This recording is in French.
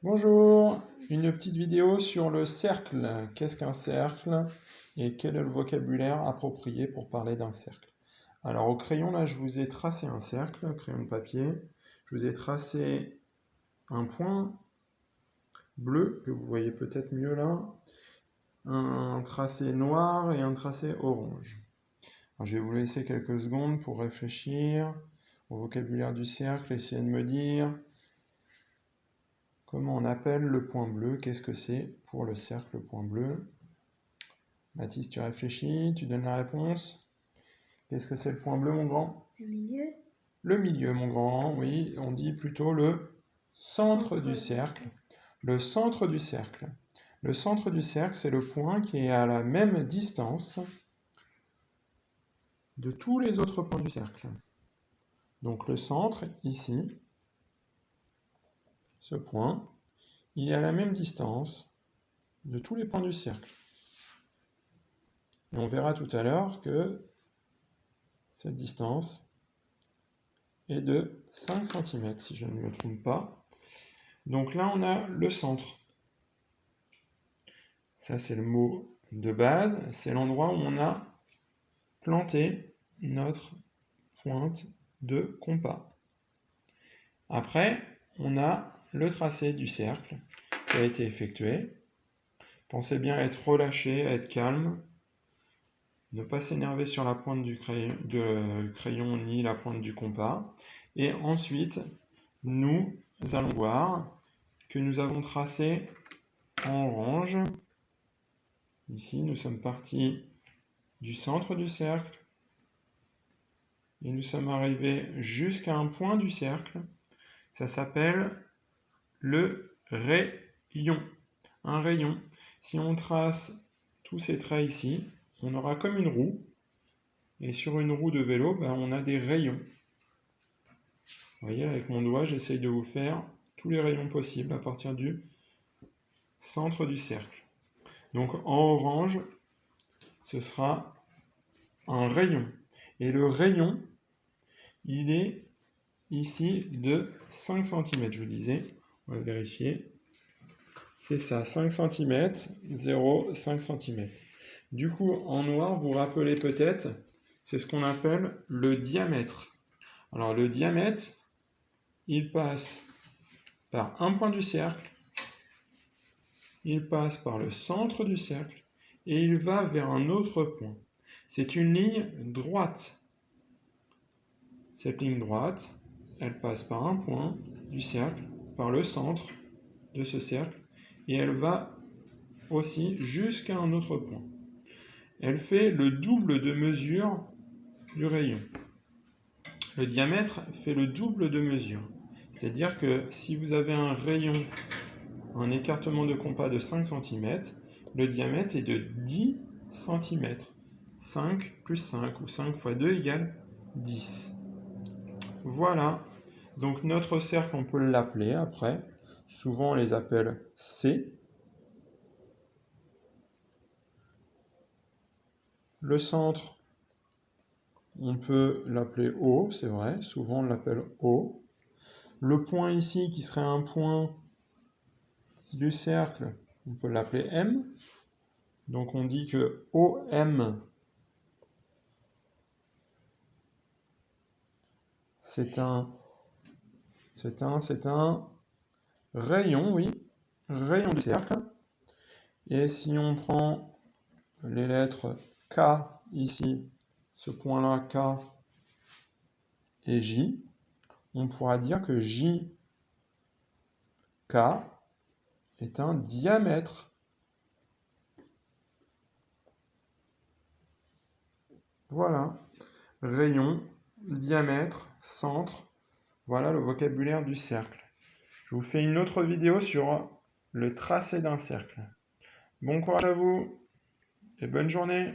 Bonjour, une petite vidéo sur le cercle. Qu'est-ce qu'un cercle et quel est le vocabulaire approprié pour parler d'un cercle? Alors au crayon, là, je vous ai tracé un cercle, crayon de papier. Je vous ai tracé un point bleu, que vous voyez peut-être mieux là, un tracé noir et un tracé orange. Alors, je vais vous laisser quelques secondes pour réfléchir au vocabulaire du cercle, essayer de me dire comment on appelle le point bleu, qu'est-ce que c'est pour le cercle, le point bleu? Mathis, tu réfléchis, tu donnes la réponse. Qu'est-ce que c'est le point bleu, mon grand? Le milieu. Le milieu, mon grand, oui, on dit plutôt le centre du cercle. Le centre du cercle. Le centre du cercle, c'est le point qui est à la même distance de tous les autres points du cercle. Donc le centre, ici, ce point, il est à la même distance de tous les points du cercle. Et on verra tout à l'heure que cette distance est de 5 cm, si je ne me trompe pas. Donc là, on a le centre. Ça, c'est le mot de base. C'est l'endroit où on a planté notre pointe de compas. Après, on a le tracé du cercle qui a été effectué. Pensez bien à être relâché, à être calme. Ne pas s'énerver sur la pointe du crayon ni la pointe du compas. Et ensuite, nous allons voir que nous avons tracé en orange. Ici, nous sommes partis du centre du cercle et nous sommes arrivés jusqu'à un point du cercle. Ça s'appelle le rayon. Un rayon. Si on trace tous ces traits ici, on aura comme une roue. Et sur une roue de vélo, on a des rayons. Vous voyez, avec mon doigt, j'essaye de vous faire tous les rayons possibles à partir du centre du cercle. Donc en orange, ce sera un rayon. Et le rayon, il est ici de 5 cm, je vous disais. On va vérifier. C'est ça, 5 cm, 0,5 cm. Du coup, en noir, vous vous rappelez peut-être, c'est ce qu'on appelle le diamètre. Alors le diamètre, il passe par un point du cercle, il passe par le centre du cercle et il va vers un autre point. C'est une ligne droite. Cette ligne droite, elle passe par un point du cercle, par le centre de ce cercle, et elle va aussi jusqu'à un autre point. Elle fait le double de mesure du rayon. Le diamètre fait le double de mesure. C'est-à-dire que si vous avez un rayon, un écartement de compas de 5 cm, le diamètre est de 10 cm. 5 plus 5 ou 5 fois 2 égale 10. Voilà. Donc notre cercle, on peut l'appeler après. Souvent, on les appelle C. Le centre, on peut l'appeler O, c'est vrai. Souvent, on l'appelle O. Le point ici, qui serait un point du cercle, on peut l'appeler M. Donc, on dit que OM, c'est un rayon, oui, rayon du cercle. Et si on prend les lettres K ici, ce point-là, K et J, on pourra dire que JK est un diamètre. Voilà, rayon, diamètre, centre, voilà le vocabulaire du cercle. Je vous fais une autre vidéo sur le tracé d'un cercle. Bon courage à vous et bonne journée!